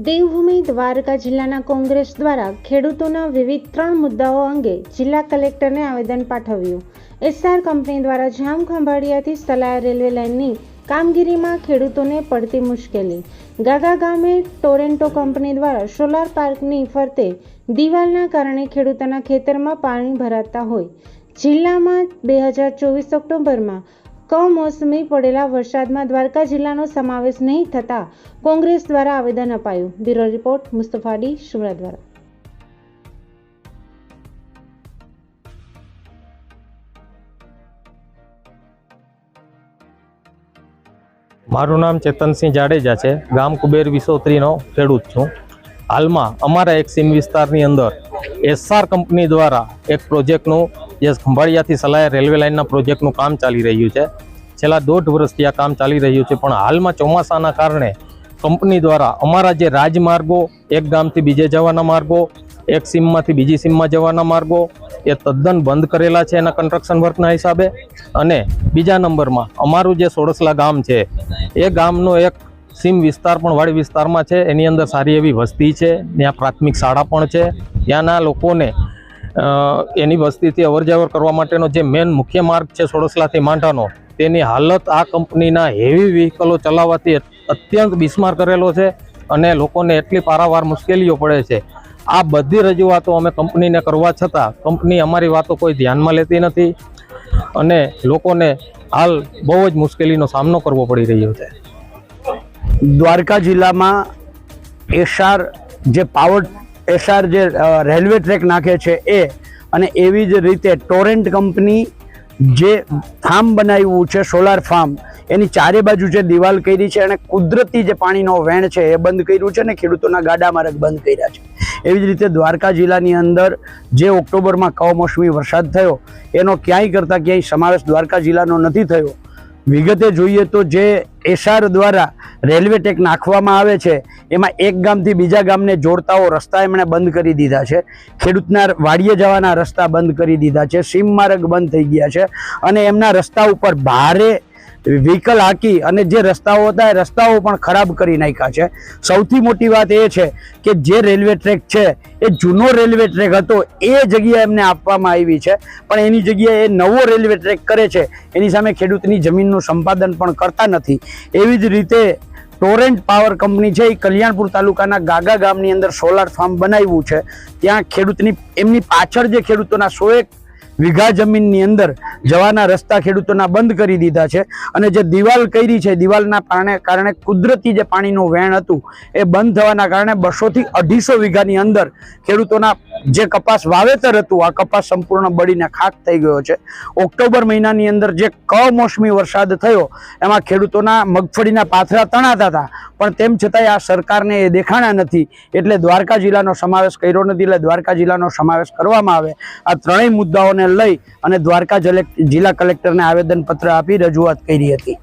દેવભૂમિ દ્વારકા જિલ્લાના કોંગ્રેસ દ્વારા ખેડૂતોના વિવિધ 3 મુદ્દાઓ અંગે જિલ્લા કલેક્ટરને આવેદન પાઠવ્યું। એસઆર કંપની દ્વારા જામ ખંભાળિયાથી સલાયા રેલવે લાઇનની કામગીરીમાં ખેડૂતોને પડતી મુશ્કેલી। ગાગા ગામે ટોરેન્ટો કંપની દ્વારા સોલાર પાર્કની ફરતે દિવાલના કારણે ખેડૂતોના ખેતરમાં પાણી ભરાતા હોય। જિલ્લામાં 2024 ઓક્ટોબરમાં કમોસમી પડેલા વરસાદમાં દ્વારકા જિલ્લાનો સમાવેશ નહીં થતા કોંગ્રેસ દ્વારા આવેદન અપાયું। બ્યુરો રિપોર્ટ મુસ્તફા ડી શુમરા દ્વારા। મારું નામ ચેતનસિંહ જાડેજા છે। ગામ કુબેર વિસોત્રીનો ખેડૂત છું। હાલમાં અમારા એક સીમ વિસ્તારની અંદર એસઆર કંપની દ્વારા એક પ્રોજેક્ટનું જે ખંભાળિયાથી સલાયા રેલવે લાઇનના પ્રોજેક્ટનું કામ ચાલી રહ્યું છે। છેલ્લા 1.5 વર્ષથી આ કામ ચાલી રહ્યું છે, પણ હાલમાં ચોમાસાના કારણે કંપની દ્વારા અમારા જે રાજમાર્ગો, એક ગામથી બીજે જવાના માર્ગો, એક સીમમાંથી બીજી સીમમાં જવાના માર્ગો એ તદ્દન બંધ કરેલા છે એના કન્સ્ટ્રક્શન વર્કના હિસાબે। અને બીજા નંબરમાં અમારું જે સોડસલા ગામ છે એ ગામનો એક સીમ વિસ્તાર પણ વાડી વિસ્તારમાં છે। એની અંદર સારી એવી વસ્તી છે, ત્યાં પ્રાથમિક શાળા પણ છે। ત્યાંના લોકોને એની વસ્તીથી અવરજવર કરવા માટેનો જે મેન મુખ્ય માર્ગ છે સોડસલાથી માંડાનો, તેની હાલત આ કંપનીના હેવી વ્હીકલો ચલાવવાથી અત્યંત બિસ્માર કરેલો છે અને લોકોને એટલી પારાવાર મુશ્કેલીઓ પડે છે। આ બધી રજૂઆતો અમે કંપનીને કરવા છતાં કંપની અમારી વાતો કોઈ ધ્યાનમાં લેતી નથી અને લોકોને હાલ બહુ જ મુશ્કેલીનો સામનો કરવો પડી રહ્યો છે। દ્વારકા જિલ્લામાં એસઆર જે રેલવે ટ્રેક નાખે છે એ, અને એવી જ રીતે ટોરેન્ટ કંપની જે ફાર્મ બનાવ્યું છે સોલાર ફાર્મ, એની ચારે બાજુ જે દિવાલ કરી છે અને કુદરતી જે પાણીનો વેણ છે એ બંધ કર્યું છે ને ખેડૂતોના ગાડા માર્ગ બંધ કર્યા છે। એવી જ રીતે દ્વારકા જિલ્લાની અંદર જે ઓક્ટોબરમાં કમોસમી વરસાદ થયો એનો ક્યાંય કરતાં ક્યાંય સમાવેશ દ્વારકા જિલ્લાનો નથી થયો। વિગતે જોઈએ તો જે એસઆર દ્વારા રેલવે ટ્રેક નાખવામાં આવે છે એમાં એક ગામથી બીજા ગામને જોડતાઓ રસ્તા એમણે બંધ કરી દીધા છે। ખેડૂતના વાડીએ જવાના રસ્તા બંધ કરી દીધા છે, સીમ માર્ગ બંધ થઈ ગયા છે અને એમના રસ્તા ઉપર ભારે વ્હીકલ હાકી અને જે રસ્તાઓ હતા એ રસ્તાઓ પણ ખરાબ કરી નાખ્યા છે। સૌથી મોટી વાત એ છે કે જે રેલવે ટ્રેક છે એ જૂનો રેલવે ટ્રેક હતો એ જગ્યા એમને આપવામાં આવી છે, પણ એની જગ્યાએ એ નવો રેલવે ટ્રેક કરે છે, એની સામે ખેડૂતની જમીનનું સંપાદન પણ કરતા નથી। એવી જ રીતે ટોરેન્ટ પાવર કંપની છે એ કલ્યાણપુર તાલુકાના ગાગા ગામની અંદર સોલાર ફાર્મ બનાવ્યું છે। ત્યાં ખેડૂતની એમની પાછળ જે ખેડૂતોના 101 વીઘા જમીનની અંદર જવાના રસ્તા ખેડૂતોના બંધ કરી દીધા છે અને જે દિવાલ કરી છે દિવાલના કારણે કુદરતી જે પાણીનું વેણ હતું એ બંધ થવાના કારણે 200 થી 250 વીઘાની અંદર ખેડૂતોના જે કપાસ વાવેતર હતું આ કપાસ સંપૂર્ણ બળીને ખાક થઈ ગયો છે। ઓક્ટોબર મહિનાની અંદર જે કમોસમી વરસાદ થયો એમાં ખેડૂતોના મગફળીના પાથરા તણાતા હતા, પણ તેમ છતાંય આ સરકારને એ દેખાણા નથી, એટલે દ્વારકા જિલ્લાનો સમાવેશ કર્યો નથી। એટલે દ્વારકા જિલ્લાનો સમાવેશ કરવામાં આવે, આ ત્રણેય મુદ્દાઓને લઈ અને દ્વારકા જિલ્લા કલેક્ટરને આવેદનપત્ર આપી રજૂઆત કરી હતી।